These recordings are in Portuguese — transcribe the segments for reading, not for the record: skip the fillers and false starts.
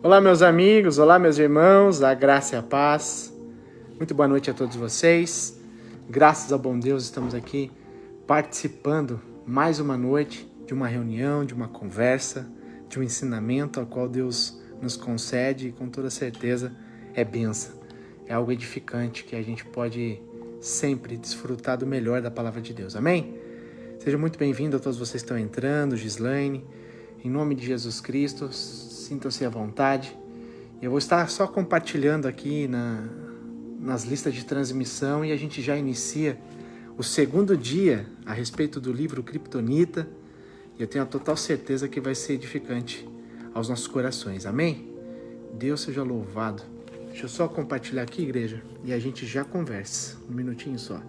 Olá, meus amigos, olá, meus irmãos, a graça e a paz. Muito boa noite a todos vocês. Graças ao bom Deus, estamos aqui participando mais uma noite de uma reunião, de uma conversa, de um ensinamento ao qual Deus nos concede e com toda certeza é bênção. É algo edificante que a gente pode sempre desfrutar do melhor da palavra de Deus. Amém? Sejam muito bem-vindos a todos vocês que estão entrando, Gislaine. Em nome de Jesus Cristo, sintam-se à vontade. Eu vou estar só compartilhando aqui nas listas de transmissão e a gente já inicia o segundo dia a respeito do livro Kryptonita. E eu tenho a total certeza que vai ser edificante aos nossos corações. Amém? Deus seja louvado. Deixa eu só compartilhar aqui, igreja, e a gente já conversa. Um minutinho só.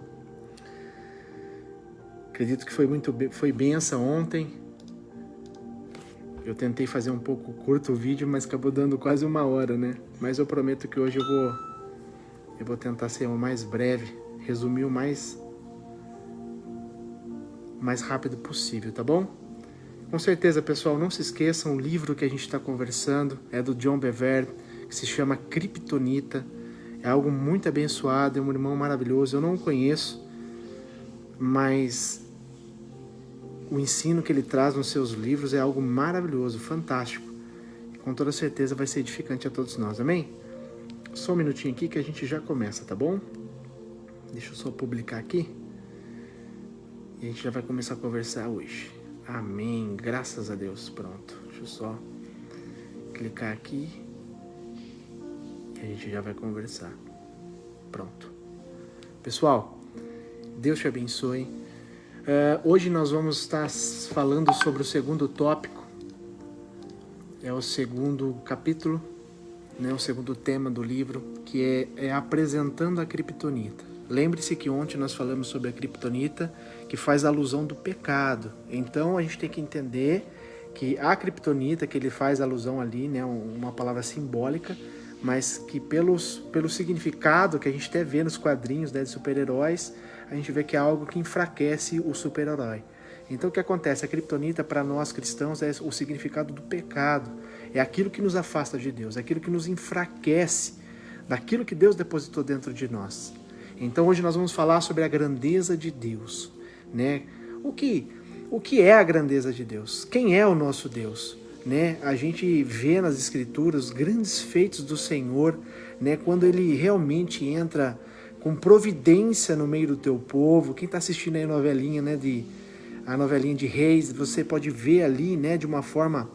Acredito que foi bênção ontem. Eu tentei fazer um pouco curto o vídeo, mas acabou dando quase 1 hora, né? Mas eu prometo que hoje eu vou tentar ser o mais breve, resumir o mais rápido possível, tá bom? Com certeza, pessoal, não se esqueçam, o livro que a gente está conversando é do John Bevere, que se chama Kryptonita. É algo muito abençoado, é um irmão maravilhoso. Eu não o conheço, mas o ensino que ele traz nos seus livros é algo maravilhoso, fantástico. E com toda certeza vai ser edificante a todos nós, amém? Só um minutinho aqui que a gente já começa, tá bom? Deixa eu só publicar aqui. E a gente já vai começar a conversar hoje. Amém, graças a Deus. Pronto, deixa eu só clicar aqui. E a gente já vai conversar. Pronto. Pessoal, Deus te abençoe. Hoje nós vamos estar falando sobre o segundo tópico, é o segundo capítulo, né, o segundo tema do livro, que é apresentando a Kryptonita. Lembre-se que ontem nós falamos sobre a Kryptonita, que faz alusão do pecado. Então a gente tem que entender que a Kryptonita, que ele faz alusão ali, né, uma palavra simbólica, mas que pelo significado que a gente até vê nos quadrinhos, né, de super-heróis, a gente vê que é algo que enfraquece o super-herói. Então o que acontece? A Kryptonita para nós cristãos é o significado do pecado. É aquilo que nos afasta de Deus, é aquilo que nos enfraquece daquilo que Deus depositou dentro de nós. Então hoje nós vamos falar sobre a grandeza de Deus, né? O que é a grandeza de Deus? Quem é o nosso Deus? Né? A gente vê nas Escrituras os grandes feitos do Senhor, né? Quando Ele realmente entra com providência no meio do teu povo. Quem está assistindo aí a novelinha, né, a novelinha de Reis, você pode ver ali, né, de uma forma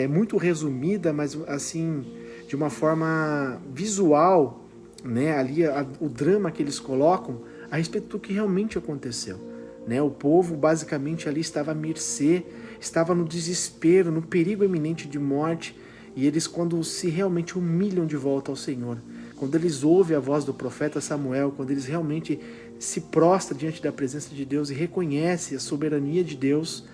muito resumida, mas assim, de uma forma visual, né, ali o drama que eles colocam a respeito do que realmente aconteceu. Né? O povo basicamente ali estava à mercê, estava no desespero, no perigo iminente de morte, e eles, quando se realmente humilham de volta ao Senhor, quando eles ouvem a voz do profeta Samuel, quando eles realmente se prostram diante da presença de Deus e reconhecem a soberania de Deus,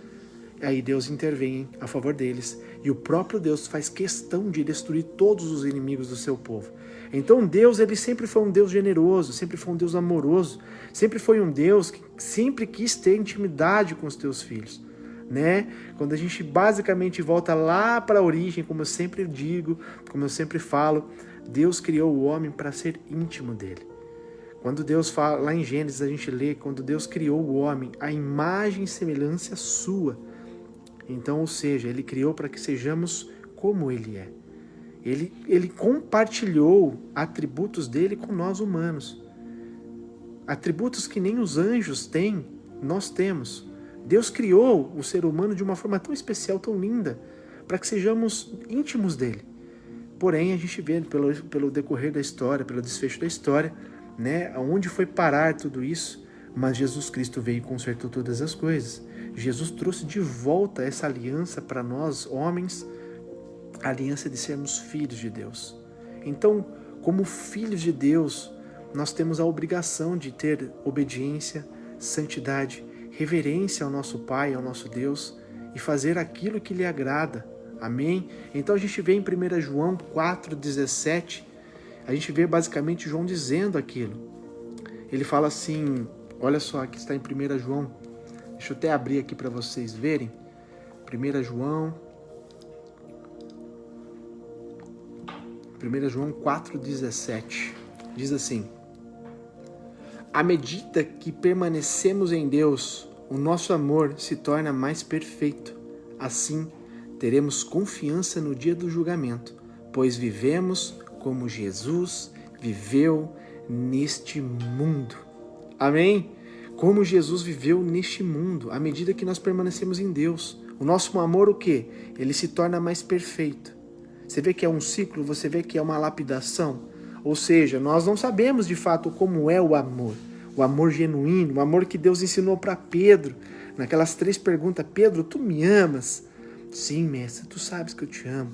aí Deus intervém a favor deles. E o próprio Deus faz questão de destruir todos os inimigos do seu povo. Então Deus, ele sempre foi um Deus generoso, sempre foi um Deus amoroso, sempre foi um Deus que sempre quis ter intimidade com os teus filhos. Né? Quando a gente basicamente volta lá para a origem, como eu sempre digo, como eu sempre falo, Deus criou o homem para ser íntimo dele. Quando Deus fala, lá em Gênesis a gente lê, quando Deus criou o homem, a imagem e semelhança sua. Então, ou seja, ele criou para que sejamos como ele é. Ele compartilhou atributos dele com nós humanos. Atributos que nem os anjos têm, nós temos. Deus criou o ser humano de uma forma tão especial, tão linda, para que sejamos íntimos dele. Porém, a gente vê pelo decorrer da história, pelo desfecho da história, né, aonde foi parar tudo isso, mas Jesus Cristo veio e consertou todas as coisas. Jesus trouxe de volta essa aliança para nós, homens, a aliança de sermos filhos de Deus. Então, como filhos de Deus, nós temos a obrigação de ter obediência, santidade, reverência ao nosso Pai, ao nosso Deus, e fazer aquilo que lhe agrada. Amém? Então a gente vê em 1 João 4,17, a gente vê basicamente João dizendo aquilo. Ele fala assim, olha só, aqui está em 1 João, deixa eu até abrir aqui para vocês verem. 1 João 1 João 4,17. Diz assim: à medida que permanecemos em Deus, o nosso amor se torna mais perfeito. Assim, teremos confiança no dia do julgamento, pois vivemos como Jesus viveu neste mundo. Amém? Como Jesus viveu neste mundo, à medida que nós permanecemos em Deus. O nosso amor, o quê? Ele se torna mais perfeito. Você vê que é um ciclo, você vê que é uma lapidação. Ou seja, nós não sabemos de fato como é o amor genuíno, o amor que Deus ensinou para Pedro, naquelas 3 perguntas: Pedro, tu me amas? Sim, mestre, tu sabes que eu te amo.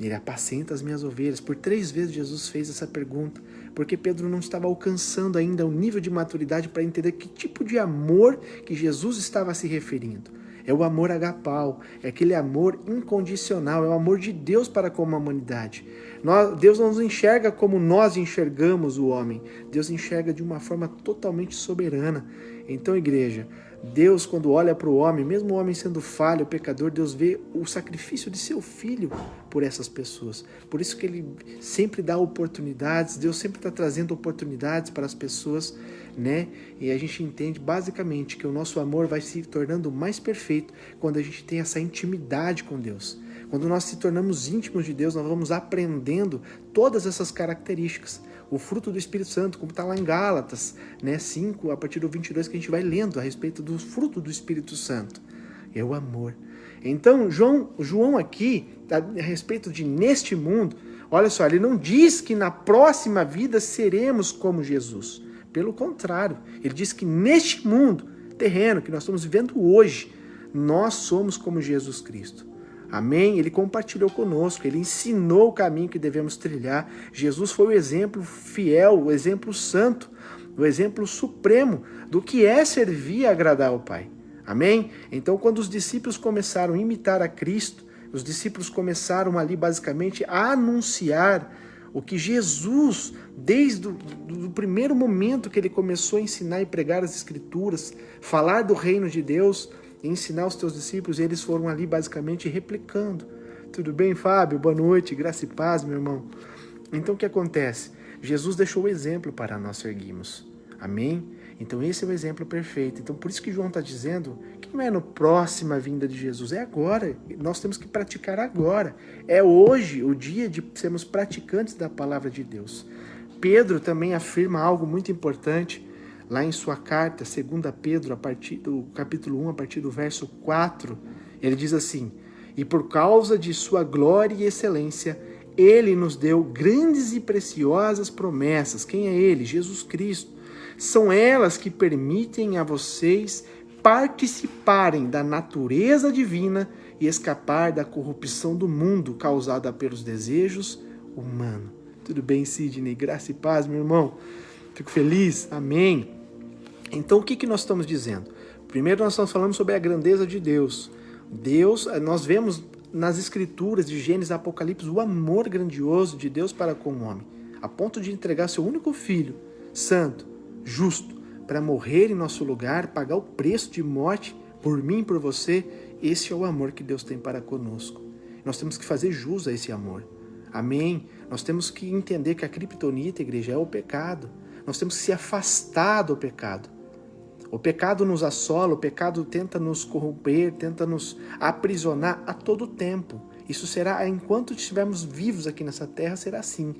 Ele apacenta as minhas ovelhas. Por 3 vezes Jesus fez essa pergunta, porque Pedro não estava alcançando ainda o nível de maturidade para entender que tipo de amor que Jesus estava se referindo. É o amor agapau, é aquele amor incondicional, é o amor de Deus para com a humanidade. Deus não nos enxerga como nós enxergamos o homem. Deus enxerga de uma forma totalmente soberana. Então, igreja, Deus, quando olha para o homem, mesmo o homem sendo falho, pecador, Deus vê o sacrifício de seu filho por essas pessoas. Por isso que ele sempre dá oportunidades, Deus sempre está trazendo oportunidades para as pessoas, né? E a gente entende basicamente que o nosso amor vai se tornando mais perfeito quando a gente tem essa intimidade com Deus. Quando nós se tornamos íntimos de Deus, nós vamos aprendendo todas essas características. O fruto do Espírito Santo, como está lá em Gálatas, né, 5, a partir do 22, que a gente vai lendo a respeito do fruto do Espírito Santo. É o amor. Então, João aqui, a respeito de neste mundo, olha só, ele não diz que na próxima vida seremos como Jesus. Pelo contrário, ele diz que neste mundo terreno que nós estamos vivendo hoje, nós somos como Jesus Cristo. Amém? Ele compartilhou conosco, ele ensinou o caminho que devemos trilhar. Jesus foi o exemplo fiel, o exemplo santo, o exemplo supremo do que é servir e agradar ao Pai. Amém? Então, quando os discípulos começaram a imitar a Cristo, os discípulos começaram ali basicamente a anunciar o que Jesus, desde o primeiro momento que ele começou a ensinar e pregar as Escrituras, falar do reino de Deus, ensinar os teus discípulos, eles foram ali basicamente replicando. Tudo bem, Fábio? Boa noite, graça e paz, meu irmão. Então o que acontece? Jesus deixou o exemplo para nós seguirmos. Amém? Então esse é o exemplo perfeito. Então por isso que João está dizendo que não é no próxima vinda de Jesus, é agora. Nós temos que praticar agora. É hoje o dia de sermos praticantes da palavra de Deus. Pedro também afirma algo muito importante lá em sua carta, 2 Pedro, a partir do capítulo 1, a partir do verso 4, ele diz assim: e por causa de sua glória e excelência, ele nos deu grandes e preciosas promessas. Quem é ele? Jesus Cristo. São elas que permitem a vocês participarem da natureza divina e escapar da corrupção do mundo causada pelos desejos humanos. Tudo bem, Sidney? Graça e paz, meu irmão. Fico feliz. Amém. Então, o que nós estamos dizendo? Primeiro, nós estamos falando sobre a grandeza de Deus. Nós vemos nas Escrituras de Gênesis e Apocalipse o amor grandioso de Deus para com o homem, a ponto de entregar seu único filho, santo, justo, para morrer em nosso lugar, pagar o preço de morte por mim e por você. Esse é o amor que Deus tem para conosco. Nós temos que fazer jus a esse amor. Amém? Nós temos que entender que a criptonita, igreja, é o pecado. Nós temos que se afastar do pecado. O pecado nos assola, o pecado tenta nos corromper, tenta nos aprisionar a todo tempo. Isso será, enquanto estivermos vivos aqui nessa terra, será assim.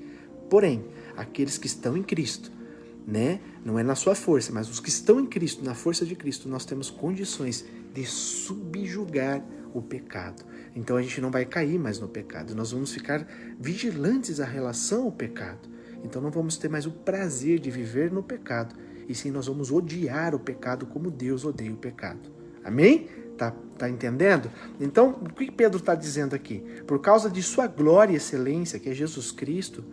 Porém, aqueles que estão em Cristo, né? Não é na sua força, mas os que estão em Cristo, na força de Cristo, nós temos condições de subjugar o pecado. Então a gente não vai cair mais no pecado, nós vamos ficar vigilantes à relação ao pecado. Então não vamos ter mais o prazer de viver no pecado, e sim nós vamos odiar o pecado como Deus odeia o pecado. Amém? Tá entendendo? Então, o que Pedro está dizendo aqui? Por causa de sua glória e excelência, que é Jesus Cristo,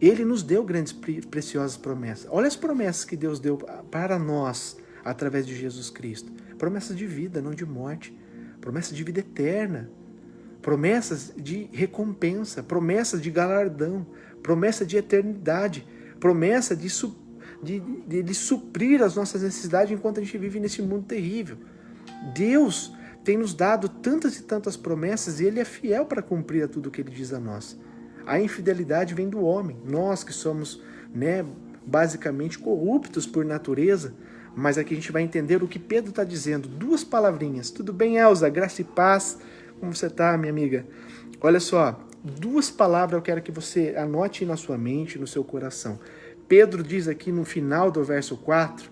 ele nos deu grandes preciosas promessas. Olha as promessas que Deus deu para nós através de Jesus Cristo. Promessas de vida, não de morte. Promessas de vida eterna. Promessas de recompensa. Promessas de galardão. Promessa de eternidade. Promessa de suprir as nossas necessidades enquanto a gente vive nesse mundo terrível. Deus tem nos dado tantas e tantas promessas e Ele é fiel para cumprir tudo o que Ele diz a nós. A infidelidade vem do homem. Nós que somos, basicamente corruptos por natureza, mas aqui a gente vai entender o que Pedro está dizendo. 2 palavrinhas. Tudo bem, Elza? Graça e paz. Como você está, minha amiga? Olha só, 2 palavras eu quero que você anote na sua mente, no seu coração. Pedro diz aqui no final do verso 4,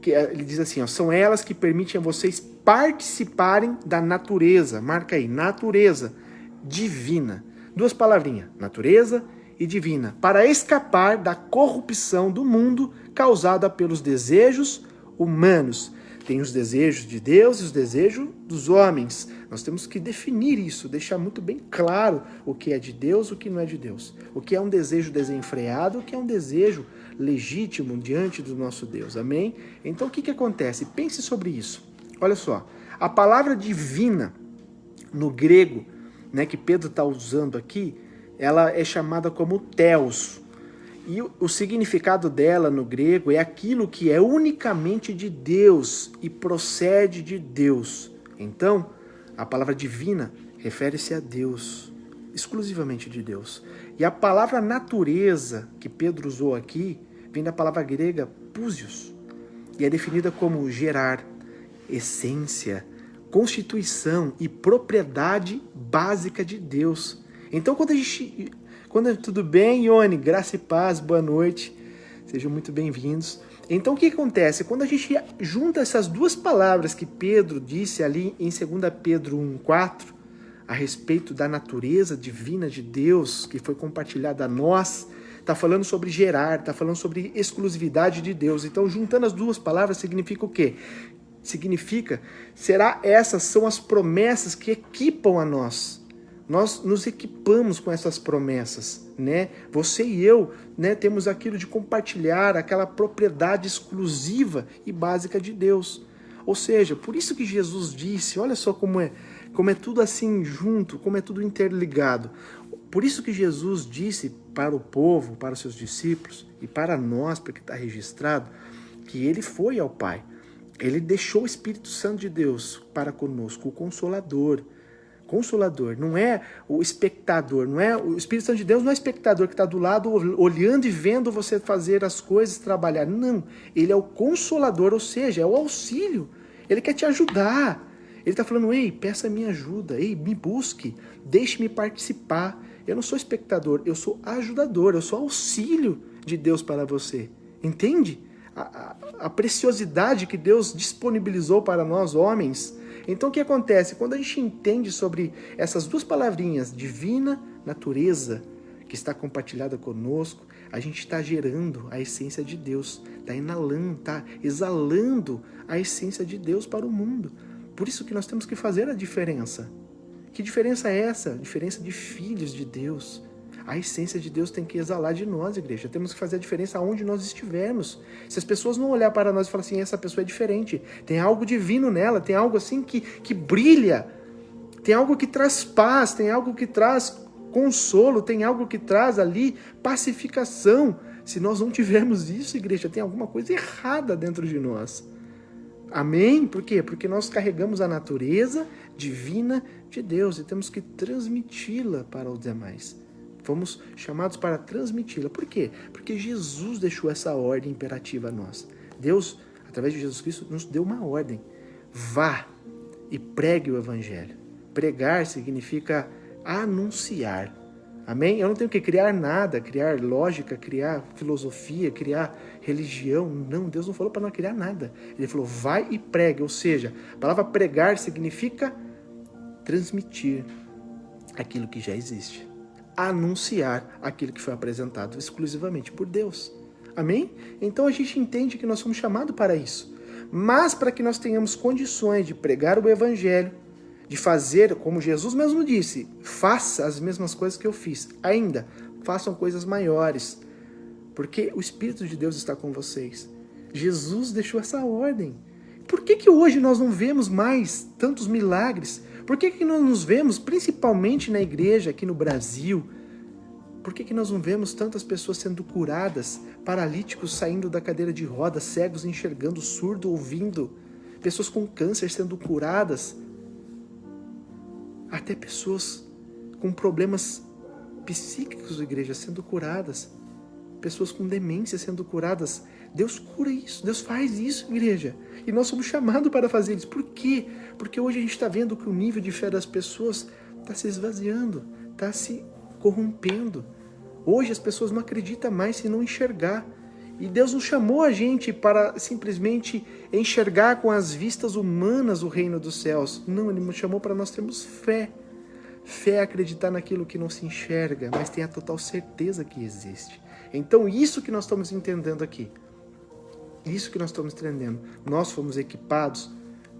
que ele diz assim, ó, são elas que permitem a vocês participarem da natureza. Marca aí, natureza divina. 2 palavrinhas, natureza e divina, para escapar da corrupção do mundo causada pelos desejos humanos. Tem os desejos de Deus e os desejos dos homens. Nós temos que definir isso, deixar muito bem claro o que é de Deus, o que não é de Deus. O que é um desejo desenfreado, o que é um desejo legítimo diante do nosso Deus. Amém? Então o que acontece? Pense sobre isso. Olha só, a palavra divina no grego, que Pedro está usando aqui, ela é chamada como theos. E o significado dela no grego é aquilo que é unicamente de Deus e procede de Deus. Então, a palavra divina refere-se a Deus, exclusivamente de Deus. E a palavra natureza que Pedro usou aqui vem da palavra grega púsios e é definida como gerar, essência, constituição e propriedade básica de Deus. Então, tudo bem, Ione? Graça e paz, boa noite. Sejam muito bem-vindos. Então, o que acontece? Quando a gente junta essas 2 palavras que Pedro disse ali em 2 Pedro 1,4, a respeito da natureza divina de Deus, que foi compartilhada a nós, está falando sobre gerar, está falando sobre exclusividade de Deus. Então, juntando as 2 palavras, significa o quê? Essas são as promessas que equipam a nós. Nós nos equipamos com essas promessas, Você e eu, temos aquilo de compartilhar aquela propriedade exclusiva e básica de Deus. Ou seja, por isso que Jesus disse, olha só como é tudo assim junto, como é tudo interligado. Por isso que Jesus disse para o povo, para os seus discípulos e para nós, porque está registrado, que ele foi ao Pai. Ele deixou o Espírito Santo de Deus para conosco, o Consolador. Consolador, não é o espectador, o Espírito Santo de Deus não é o espectador que está do lado olhando e vendo você fazer as coisas, trabalhar. Não, ele é o Consolador, ou seja, é o auxílio. Ele quer te ajudar. Ele está falando, ei, peça minha ajuda, ei, me busque, deixe-me participar. Eu não sou espectador, eu sou ajudador, eu sou auxílio de Deus para você. Entende? A preciosidade que Deus disponibilizou para nós, homens. Então o que acontece? Quando a gente entende sobre essas 2 palavrinhas, divina, natureza, que está compartilhada conosco, a gente está gerando a essência de Deus, está inalando, está exalando a essência de Deus para o mundo. Por isso que nós temos que fazer a diferença. Que diferença é essa? A diferença de filhos de Deus. A essência de Deus tem que exalar de nós, igreja. Temos que fazer a diferença aonde nós estivermos. Se as pessoas não olhar para nós e falar assim, essa pessoa é diferente, tem algo divino nela, tem algo assim que brilha, tem algo que traz paz, tem algo que traz consolo, tem algo que traz ali pacificação. Se nós não tivermos isso, igreja, tem alguma coisa errada dentro de nós. Amém? Por quê? Porque nós carregamos a natureza divina de Deus e temos que transmiti-la para os demais. Fomos chamados para transmiti-la. Por quê? Porque Jesus deixou essa ordem imperativa a nós. Deus, através de Jesus Cristo, nos deu uma ordem. Vá e pregue o Evangelho. Pregar significa anunciar. Amém? Eu não tenho que criar nada, criar lógica, criar filosofia, criar religião. Não, Deus não falou para não criar nada. Ele falou, vai e pregue. Ou seja, a palavra pregar significa transmitir aquilo que já existe. Anunciar aquilo que foi apresentado exclusivamente por Deus. Amém? Então a gente entende que nós somos chamados para isso. Mas para que nós tenhamos condições de pregar o Evangelho, de fazer, como Jesus mesmo disse, faça as mesmas coisas que eu fiz. Ainda, façam coisas maiores. Porque o Espírito de Deus está com vocês. Jesus deixou essa ordem. Por que hoje nós não vemos mais tantos milagres? Por que nós nos vemos, principalmente na igreja aqui no Brasil, por que nós não vemos tantas pessoas sendo curadas, paralíticos saindo da cadeira de rodas, cegos enxergando, surdo ouvindo, pessoas com câncer sendo curadas, até pessoas com problemas psíquicos, igreja, sendo curadas. Pessoas com demência sendo curadas. Deus cura isso, Deus faz isso, igreja. E nós somos chamados para fazer isso. Por quê? Porque hoje a gente está vendo que o nível de fé das pessoas está se esvaziando, está se corrompendo. Hoje as pessoas não acreditam mais se não enxergar. E Deus não chamou a gente para simplesmente enxergar com as vistas humanas o reino dos céus. Não, Ele nos chamou para nós termos fé. Fé é acreditar naquilo que não se enxerga, mas tem a total certeza que existe. Então isso que nós estamos entendendo aqui. Isso que nós estamos entendendo. Nós fomos equipados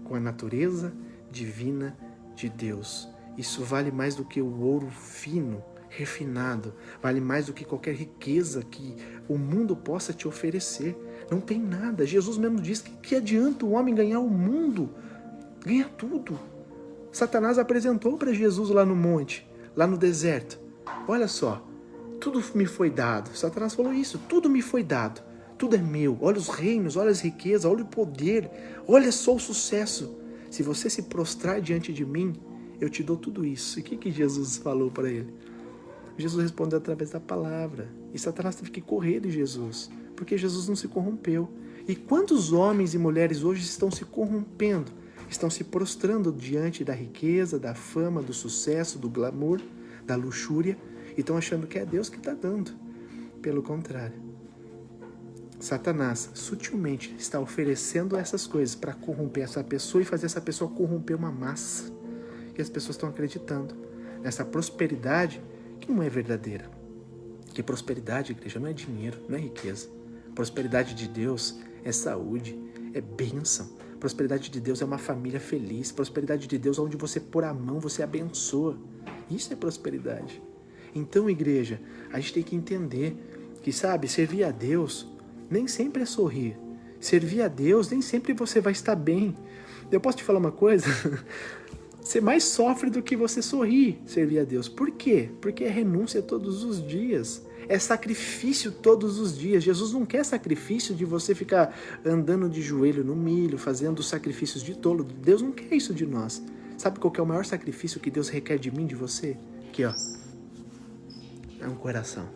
com a natureza divina de Deus. Isso vale mais do que o ouro fino, refinado. Vale mais do que qualquer riqueza que o mundo possa te oferecer. Não tem nada. Jesus mesmo diz que adianta o homem ganhar o mundo? Ganha tudo. Satanás apresentou para Jesus lá no monte, lá no deserto. Olha só, tudo me foi dado. Satanás falou isso, tudo me foi dado. Tudo é meu. Olha os reinos, olha as riquezas, olha o poder. Olha só o sucesso. Se você se prostrar diante de mim, eu te dou tudo isso. E o que Jesus falou para ele? Jesus respondeu através da palavra. E Satanás teve que correr de Jesus, porque Jesus não se corrompeu. E quantos homens e mulheres hoje estão se corrompendo? Estão se prostrando diante da riqueza, da fama, do sucesso, do glamour, da luxúria, e estão achando que é Deus que está dando. Pelo contrário. Satanás sutilmente está oferecendo essas coisas para corromper essa pessoa e fazer essa pessoa corromper uma massa. E as pessoas estão acreditando nessa prosperidade que não é verdadeira. Que prosperidade, igreja, não é dinheiro, não é riqueza. Prosperidade de Deus é saúde, é bênção. Prosperidade de Deus é uma família feliz. Prosperidade de Deus é onde você pôr a mão, você abençoa. Isso é prosperidade. Então, igreja, a gente tem que entender que, sabe, servir a Deus nem sempre é sorrir. Servir a Deus nem sempre você vai estar bem. Eu posso te falar uma coisa? Você mais sofre do que você sorri servir a Deus. Por quê? Porque é renúncia todos os dias. É sacrifício todos os dias. Jesus não quer sacrifício de você ficar andando de joelho no milho, fazendo sacrifícios de tolo. Deus não quer isso de nós. Sabe qual que é o maior sacrifício que Deus requer de mim, de você? Aqui, ó. É um coração.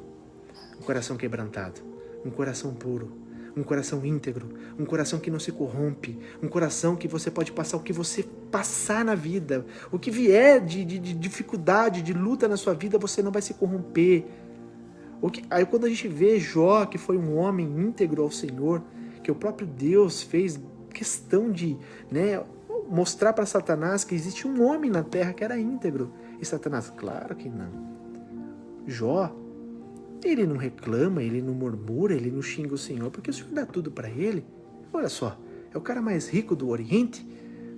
Um coração quebrantado. Um coração puro. Um coração íntegro, um coração que não se corrompe, um coração que você pode passar o que você passar na vida, o que vier de dificuldade, de luta na sua vida, você não vai se corromper. Aí quando a gente vê Jó, que foi um homem íntegro ao Senhor, que o próprio Deus fez questão de mostrar para Satanás que existe um homem na terra que era íntegro. E Satanás, claro que não. Jó, ele não reclama, ele não murmura, ele não xinga o Senhor, porque o Senhor dá tudo para ele. Olha só, é o cara mais rico do Oriente.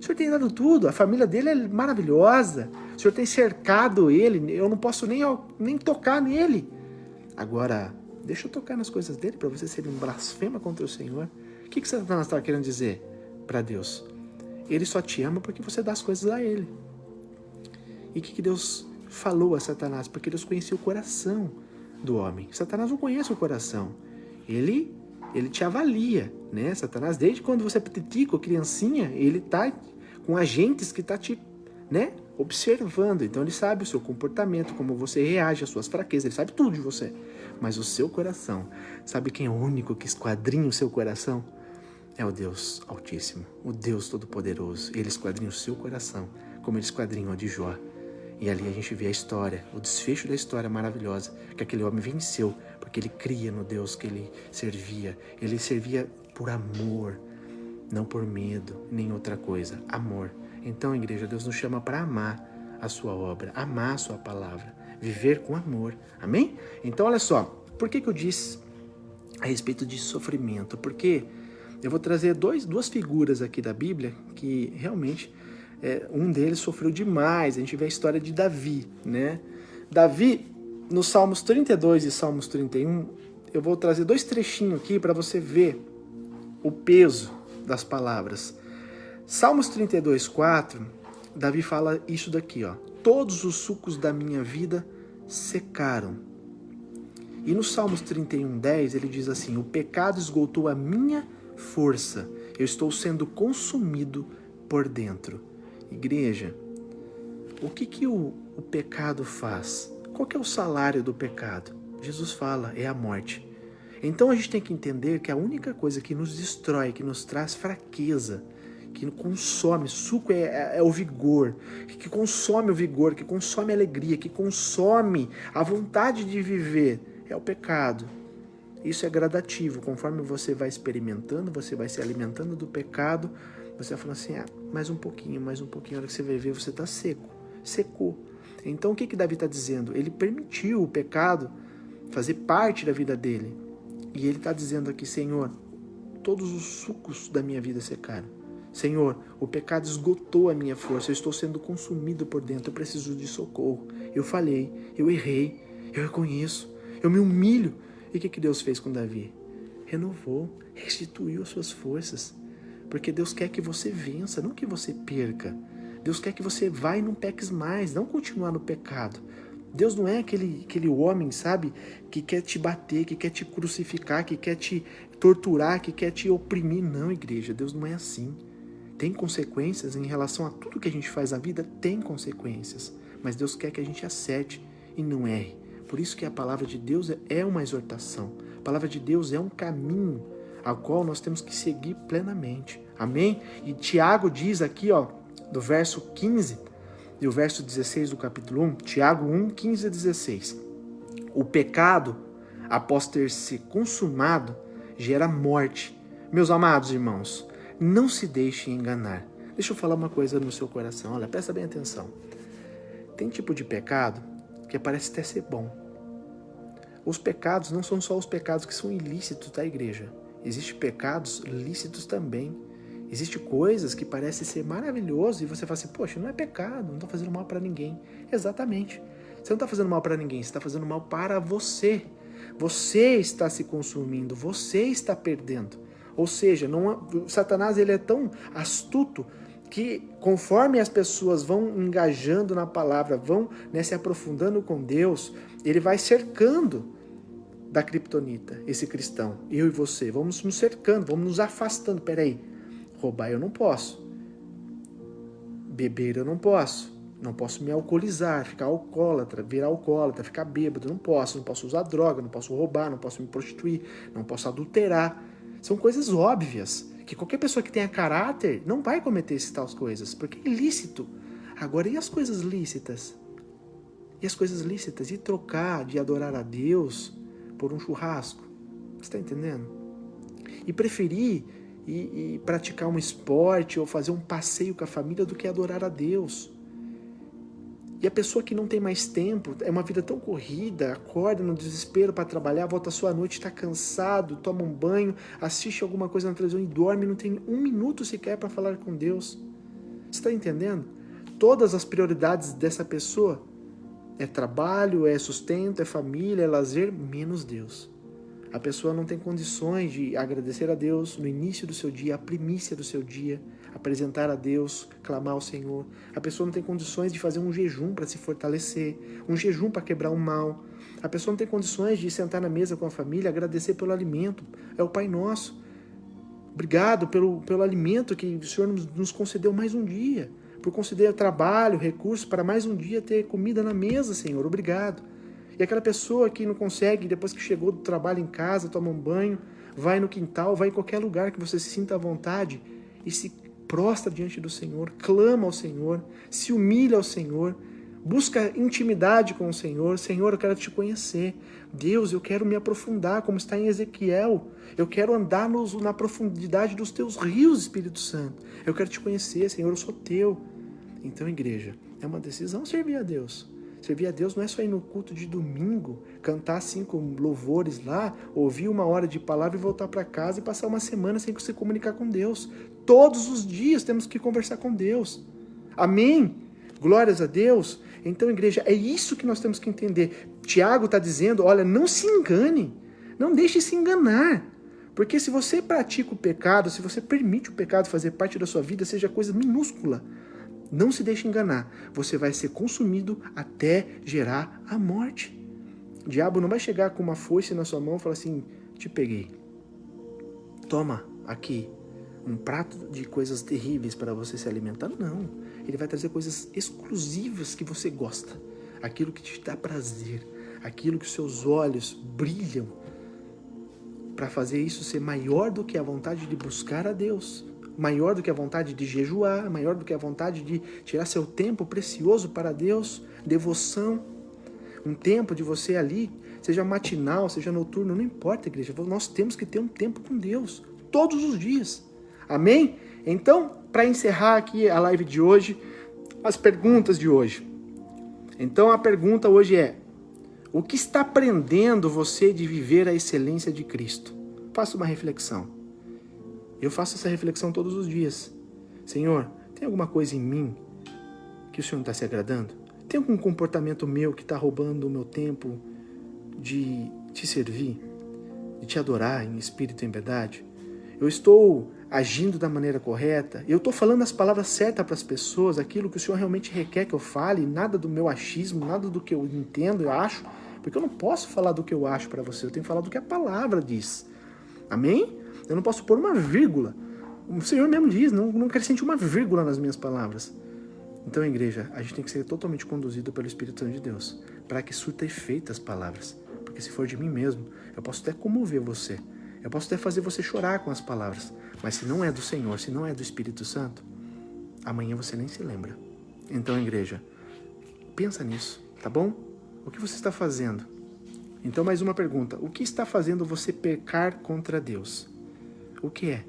O Senhor tem dado tudo, a família dele é maravilhosa. O Senhor tem cercado ele, eu não posso nem tocar nele. Agora, deixa eu tocar nas coisas dele para você ser um blasfema contra o Senhor. O que Satanás está querendo dizer para Deus? Ele só te ama porque você dá as coisas a ele. E o que Deus falou a Satanás? Porque Deus conhecia o coração do homem. Satanás não conhece o coração. Ele te avalia, né? Satanás, desde quando você é petitico, criancinha, ele tá com agentes que tá te, observando. Então ele sabe o seu comportamento, como você reage às suas fraquezas, ele sabe tudo de você. Mas o seu coração, sabe quem é o único que esquadrinha o seu coração? É o Deus Altíssimo, o Deus Todo-Poderoso. Ele esquadrinha o seu coração, como ele esquadrinhou o de Jó. E ali a gente vê a história, o desfecho da história maravilhosa, que aquele homem venceu, porque ele cria no Deus que ele servia. Ele servia por amor, não por medo, nem outra coisa. Amor. Então, igreja, Deus nos chama para amar a sua obra, amar a sua palavra, viver com amor. Amém? Então, olha só, por que eu disse a respeito de sofrimento? Porque eu vou trazer duas figuras aqui da Bíblia que realmente... um deles sofreu demais. A gente vê a história de Davi, né? Davi, nos Salmos 32 e Salmos 31, eu vou trazer 2 trechinhos aqui para você ver o peso das palavras. Salmos 32, 4, Davi fala isso daqui, ó. Todos os sucos da minha vida secaram. E no Salmos 31, 10, ele diz assim: o pecado esgotou a minha força, eu estou sendo consumido por dentro. Igreja, o que o pecado faz Qual que é o salário do pecado? Jesus fala, é a morte. Então a gente tem que entender que a única coisa que nos destrói, que nos traz fraqueza, que consome, suco é o vigor, que consome o vigor, que consome a alegria, que consome a vontade de viver, é o pecado. Isso é gradativo, conforme você vai experimentando, você vai se alimentando do pecado, você vai falando assim, mais um pouquinho, a hora que você vai ver, você está seco, secou. Então o que Davi está dizendo? Ele permitiu o pecado fazer parte da vida dele. E ele está dizendo aqui, Senhor, todos os sucos da minha vida secaram. Senhor, o pecado esgotou a minha força, eu estou sendo consumido por dentro, eu preciso de socorro. Eu falhei, eu errei, eu reconheço, eu me humilho. E o que Deus fez com Davi? Renovou, restituiu as suas forças. Porque Deus quer que você vença, não que você perca. Deus quer que você vá e não peques mais, não continuar no pecado. Deus não é aquele homem, sabe, que quer te bater, que quer te crucificar, que quer te torturar, que quer te oprimir. Não, igreja, Deus não é assim. Tem consequências em relação a tudo que a gente faz na vida, tem consequências. Mas Deus quer que a gente acerte e não erre. Por isso que a palavra de Deus é uma exortação. A palavra de Deus é um caminho ao qual nós temos que seguir plenamente. Amém? E Tiago diz aqui, do verso 15 e o verso 16 do capítulo 1, Tiago 1, 15 e 16. O pecado, após ter se consumado, gera morte. Meus amados irmãos, não se deixem enganar. Deixa eu falar uma coisa no seu coração. Olha, presta bem atenção. Tem tipo de pecado que parece até ser bom. Os pecados não são só os pecados que são ilícitos da igreja. Existem pecados lícitos também. Existem coisas que parecem ser maravilhosas e você fala assim, poxa, não é pecado, não estou fazendo mal para ninguém. Exatamente. Você não está fazendo mal para ninguém, você está fazendo mal para você. Você está se consumindo, você está perdendo. Ou seja, Satanás ele é tão astuto que conforme as pessoas vão engajando na palavra, vão se aprofundando com Deus, ele vai cercando da criptonita, esse cristão, eu e você, vamos nos cercando, vamos nos afastando. Peraí, roubar eu não posso, beber eu não posso me alcoolizar, ficar alcoólatra, virar alcoólatra, ficar bêbado, não posso usar droga, não posso roubar, não posso me prostituir, não posso adulterar. São coisas óbvias, que qualquer pessoa que tenha caráter não vai cometer essas tais coisas, porque é ilícito. Agora, e as coisas lícitas? E as coisas lícitas? E trocar de adorar a Deus por um churrasco? Você está entendendo? E preferir e praticar um esporte ou fazer um passeio com a família do que adorar a Deus. E a pessoa que não tem mais tempo, é uma vida tão corrida, acorda no desespero para trabalhar, volta à sua noite, está cansado, toma um banho, assiste alguma coisa na televisão e dorme, não tem um minuto sequer para falar com Deus. Você está entendendo? Todas as prioridades dessa pessoa é trabalho, é sustento, é família, é lazer, menos Deus. A pessoa não tem condições de agradecer a Deus no início do seu dia, a primícia do seu dia, apresentar a Deus, clamar ao Senhor. A pessoa não tem condições de fazer um jejum para se fortalecer, um jejum para quebrar o mal. A pessoa não tem condições de sentar na mesa com a família, agradecer pelo alimento. É o Pai Nosso. Obrigado pelo alimento que o Senhor nos concedeu mais um dia, por conceder trabalho, recursos para mais um dia ter comida na mesa, Senhor. Obrigado. E aquela pessoa que não consegue, depois que chegou do trabalho em casa, toma um banho, vai no quintal, vai em qualquer lugar que você se sinta à vontade e se prostra diante do Senhor, clama ao Senhor, se humilha ao Senhor, busca intimidade com o Senhor. Senhor, eu quero te conhecer. Deus, eu quero me aprofundar, como está em Ezequiel. Eu quero andar na profundidade dos teus rios, Espírito Santo. Eu quero te conhecer, Senhor, eu sou teu. Então, igreja, é uma decisão servir a Deus. Servir a Deus não é só ir no culto de domingo, cantar 5 louvores lá, ouvir 1 hora de palavra e voltar para casa e passar uma semana sem se comunicar com Deus. Todos os dias temos que conversar com Deus. Amém? Glórias a Deus. Então, igreja, é isso que nós temos que entender. Tiago está dizendo, olha, não se engane, não deixe se enganar. Porque se você pratica o pecado, se você permite o pecado fazer parte da sua vida, seja coisa minúscula, não se deixe enganar, você vai ser consumido até gerar a morte. O diabo não vai chegar com uma foice na sua mão e falar assim, te peguei. Toma aqui um prato de coisas terríveis para você se alimentar. Não, ele vai trazer coisas exclusivas que você gosta. aquilo que te dá prazer, aquilo que os seus olhos brilham, para fazer isso ser maior do que a vontade de buscar a Deus, maior do que a vontade de jejuar, maior do que a vontade de tirar seu tempo precioso para Deus, devoção, um tempo de você ali, seja matinal, seja noturno, não importa, igreja, nós temos que ter um tempo com Deus, todos os dias, amém? Então, para encerrar aqui a live de hoje, as perguntas de hoje. Então, a pergunta hoje é: o que está prendendo você de viver a excelência de Cristo? Faça uma reflexão. Eu faço essa reflexão todos os dias. Senhor, tem alguma coisa em mim que o Senhor não está se agradando? Tem algum comportamento meu que está roubando o meu tempo de te servir, de te adorar em espírito e em verdade? Eu estou agindo da maneira correta? Eu estou falando as palavras certas para as pessoas, aquilo que o Senhor realmente requer que eu fale, nada do meu achismo, nada do que eu entendo, eu acho, porque eu não posso falar do que eu acho para você, eu tenho que falar do que a palavra diz. Amém? Eu não posso pôr uma vírgula. O Senhor mesmo diz, não acrescente uma vírgula nas minhas palavras. Então, igreja, a gente tem que ser totalmente conduzido pelo Espírito Santo de Deus, para que surta efeito as palavras. Porque se for de mim mesmo, eu posso até comover você, eu posso até fazer você chorar com as palavras, mas se não é do Senhor, se não é do Espírito Santo, amanhã você nem se lembra. Então, igreja, pensa nisso, tá bom? O que você está fazendo? Então, mais uma pergunta. O que está fazendo você pecar contra Deus? O que é?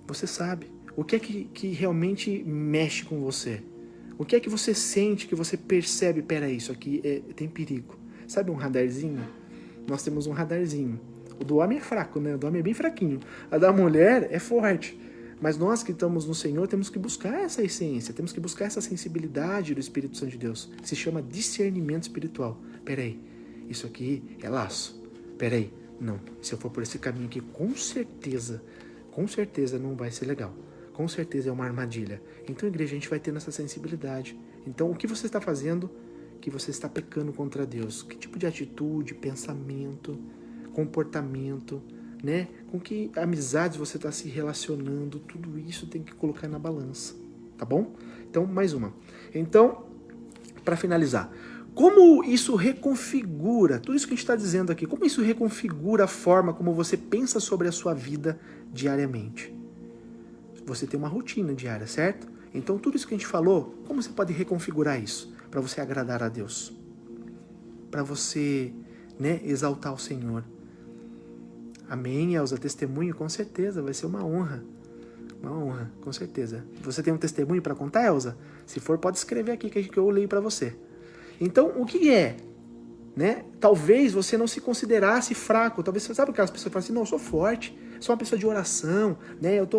Você sabe. O que é que realmente mexe com você? O que é que você sente, que você percebe? Peraí, isso aqui tem perigo. Sabe um radarzinho? Nós temos um radarzinho. O do homem é fraco, né? O do homem é bem fraquinho. A da mulher é forte. Mas nós que estamos no Senhor temos que buscar essa essência, temos que buscar essa sensibilidade do Espírito Santo de Deus. Se chama discernimento espiritual. Peraí, isso aqui é laço. Peraí, não. Se eu for por esse caminho aqui, com certeza não vai ser legal. Com certeza é uma armadilha. Então, igreja, a gente vai tendo essa sensibilidade. Então, o que você está fazendo que você está pecando contra Deus? Que tipo de atitude, pensamento, comportamento, né? Com que amizades você está se relacionando? Tudo isso tem que colocar na balança, tá bom? Então, mais uma. Então, para finalizar, como isso reconfigura, tudo isso que a gente está dizendo aqui, como isso reconfigura a forma como você pensa sobre a sua vida diariamente? Você tem uma rotina diária, certo? Então, tudo isso que a gente falou, como você pode reconfigurar isso para você agradar a Deus? Para você, né, exaltar o Senhor. Amém, Elza? Testemunho, com certeza, vai ser uma honra. Uma honra, com certeza. Você tem um testemunho para contar, Elza? Se for, pode escrever aqui que eu leio para você. Então, o que é? Né? Talvez você não se considerasse fraco. Talvez você sabe aquelas pessoas que falam assim, não, eu sou forte, sou uma pessoa de oração, né? eu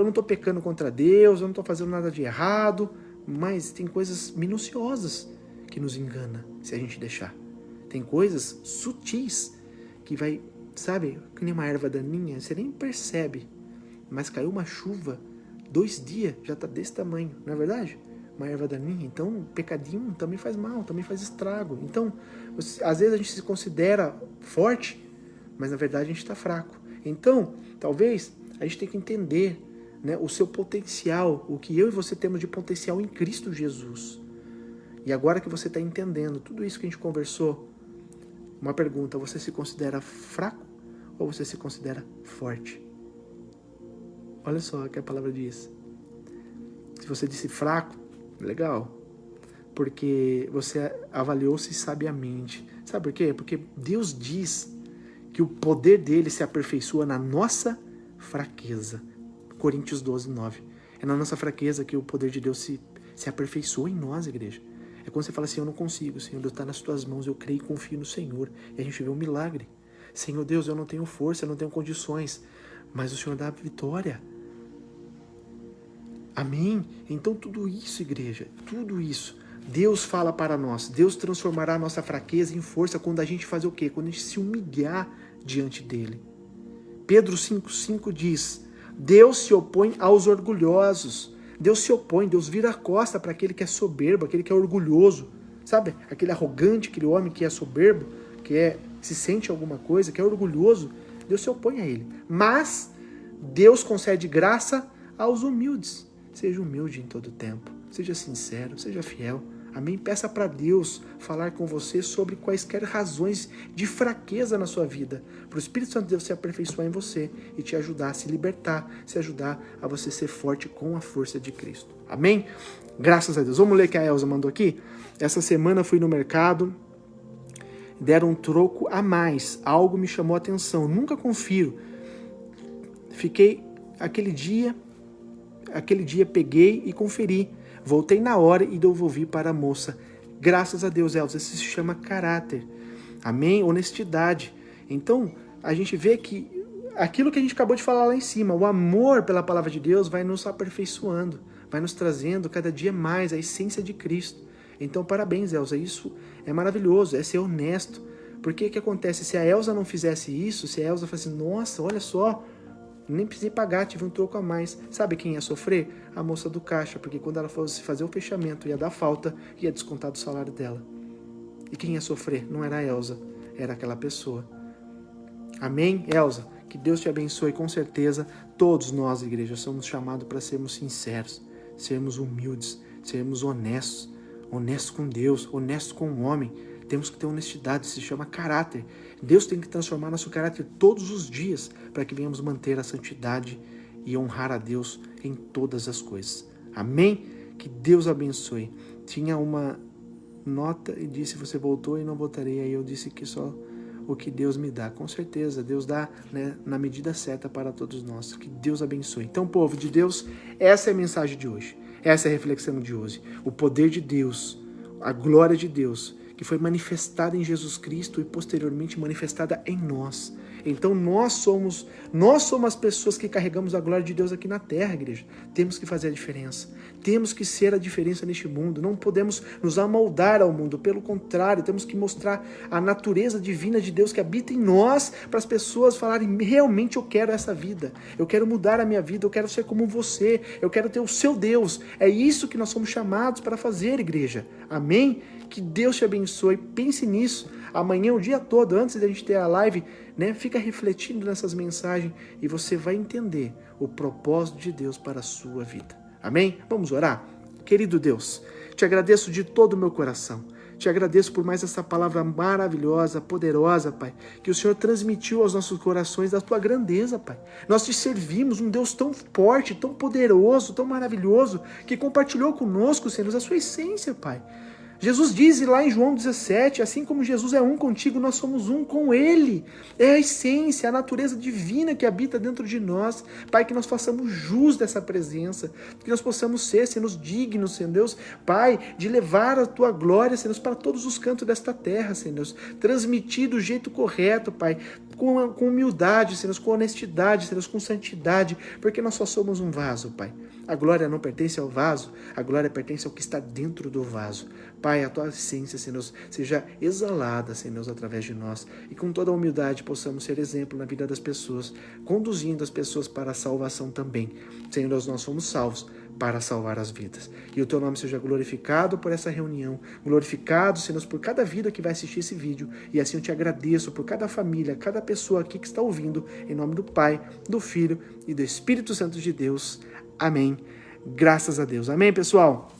não estou pecando contra Deus, eu não estou fazendo nada de errado, mas tem coisas minuciosas que nos engana se a gente deixar. Tem coisas sutis que vai, sabe, que nem uma erva daninha, você nem percebe, mas caiu uma chuva, 2 dias, já está desse tamanho, não é verdade? Uma erva daninha, então pecadinho também faz mal, também faz estrago. Então, às vezes a gente se considera forte, mas na verdade a gente está fraco. Então, talvez a gente tenha que entender, né, o seu potencial, o que eu e você temos de potencial em Cristo Jesus. E agora que você está entendendo tudo isso que a gente conversou, uma pergunta, você se considera fraco ou você se considera forte? Olha só o que a palavra diz. Se você disse fraco, legal, porque você avaliou-se sabiamente. Sabe por quê? Porque Deus diz que o poder dele se aperfeiçoa na nossa fraqueza. Coríntios 12, 9. É na nossa fraqueza que o poder de Deus se aperfeiçoa em nós, igreja. É quando você fala assim, eu não consigo, Senhor, Deus está nas tuas mãos, eu creio e confio no Senhor. E a gente vê um milagre. Senhor Deus, eu não tenho força, eu não tenho condições, mas o Senhor dá a vitória. Amém? Então tudo isso, igreja, tudo isso, Deus fala para nós. Deus transformará a nossa fraqueza em força quando a gente faz o quê? Quando a gente se humilhar diante dele. Pedro 5,5 diz, Deus se opõe aos orgulhosos. Deus se opõe, Deus vira a costa para aquele que é soberbo, aquele que é orgulhoso. Sabe? Aquele arrogante, aquele homem que é soberbo, que se sente alguma coisa, que é orgulhoso. Deus se opõe a ele. Mas Deus concede graça aos humildes. Seja humilde em todo tempo, seja sincero, seja fiel. Amém? Peça para Deus falar com você sobre quaisquer razões de fraqueza na sua vida, para o Espírito Santo de Deus se aperfeiçoar em você e te ajudar a se libertar, se ajudar a você ser forte com a força de Cristo. Amém? Graças a Deus. Vamos ler o que a Elza mandou aqui? Essa semana fui no mercado, deram um troco a mais, algo me chamou a atenção, nunca confiro. Fiquei aquele dia peguei e conferi. Voltei na hora e devolvi para a moça. Graças a Deus, Elza, isso se chama caráter. Amém? Honestidade. Então, a gente vê que aquilo que a gente acabou de falar lá em cima, o amor pela palavra de Deus vai nos aperfeiçoando, vai nos trazendo cada dia mais a essência de Cristo. Então, parabéns, Elza, isso é maravilhoso, é ser honesto. Porque o que acontece? Se a Elza não fizesse isso, se a Elza falasse, nossa, olha só, nem precisei pagar, tive um troco a mais. Sabe quem ia sofrer? A moça do caixa, porque quando ela fosse fazer o fechamento, ia dar falta, ia descontar do salário dela. E quem ia sofrer? Não era a Elza, era aquela pessoa. Amém, Elza? Que Deus te abençoe, com certeza. Todos nós, igreja, somos chamados para sermos sinceros, sermos humildes, sermos honestos. Honestos com Deus, honestos com o homem. Temos que ter honestidade, se chama caráter. Deus tem que transformar nosso caráter todos os dias para que venhamos manter a santidade e honrar a Deus em todas as coisas. Amém? Que Deus abençoe. Tinha uma nota e disse, você voltou e não voltarei. Aí eu disse que só o que Deus me dá. Com certeza, Deus dá, né, na medida certa para todos nós. Que Deus abençoe. Então, povo de Deus, essa é a mensagem de hoje. Essa é a reflexão de hoje. O poder de Deus, a glória de Deus, que foi manifestada em Jesus Cristo e posteriormente manifestada em nós. Então nós somos as pessoas que carregamos a glória de Deus aqui na terra, igreja. Temos que fazer a diferença. Temos que ser a diferença neste mundo. Não podemos nos amoldar ao mundo. Pelo contrário, temos que mostrar a natureza divina de Deus que habita em nós para as pessoas falarem, realmente eu quero essa vida. Eu quero mudar a minha vida. Eu quero ser como você. Eu quero ter o seu Deus. É isso que nós somos chamados para fazer, igreja. Amém? Que Deus te abençoe. Pense nisso. Amanhã, o dia todo, antes da gente ter a live, né, fica refletindo nessas mensagens e você vai entender o propósito de Deus para a sua vida. Amém? Vamos orar? Querido Deus, te agradeço de todo o meu coração. Te agradeço por mais essa palavra maravilhosa, poderosa, Pai, que o Senhor transmitiu aos nossos corações da tua grandeza, Pai. Nós te servimos, um Deus tão forte, tão poderoso, tão maravilhoso, que compartilhou conosco, Senhor, a sua essência, Pai. Jesus diz lá em João 17, assim como Jesus é um contigo, nós somos um com Ele. É a essência, a natureza divina que habita dentro de nós. Pai, que nós façamos jus dessa presença, que nós possamos ser, Senhor, dignos, Senhor Deus, Pai, de levar a Tua glória, Senhor, para todos os cantos desta terra, Senhor Deus. Transmitir do jeito correto, Pai, com humildade, Senhor, com honestidade, Senhor, com santidade, porque nós só somos um vaso, Pai. A glória não pertence ao vaso, a glória pertence ao que está dentro do vaso. Pai, a tua essência, Senhor, seja exalada, Senhor, através de nós. E com toda a humildade possamos ser exemplo na vida das pessoas, conduzindo as pessoas para a salvação também. Senhor, nós somos salvos para salvar as vidas. E o teu nome seja glorificado por essa reunião, glorificado, Senhor, por cada vida que vai assistir esse vídeo. E assim eu te agradeço por cada família, cada pessoa aqui que está ouvindo, em nome do Pai, do Filho e do Espírito Santo de Deus. Amém. Graças a Deus. Amém, pessoal?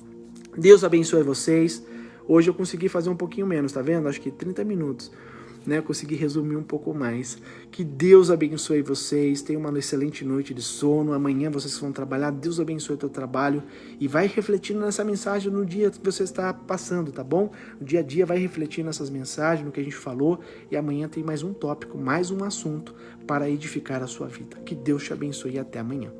Deus abençoe vocês. Hoje eu consegui fazer um pouquinho menos, tá vendo? Acho que 30 minutos, né? Eu consegui resumir um pouco mais. Que Deus abençoe vocês. Tenham uma excelente noite de sono. Amanhã vocês vão trabalhar. Deus abençoe o teu trabalho. E vai refletindo nessa mensagem no dia que você está passando, tá bom? No dia a dia vai refletindo nessas mensagens, no que a gente falou. E amanhã tem mais um tópico, mais um assunto para edificar a sua vida. Que Deus te abençoe e até amanhã.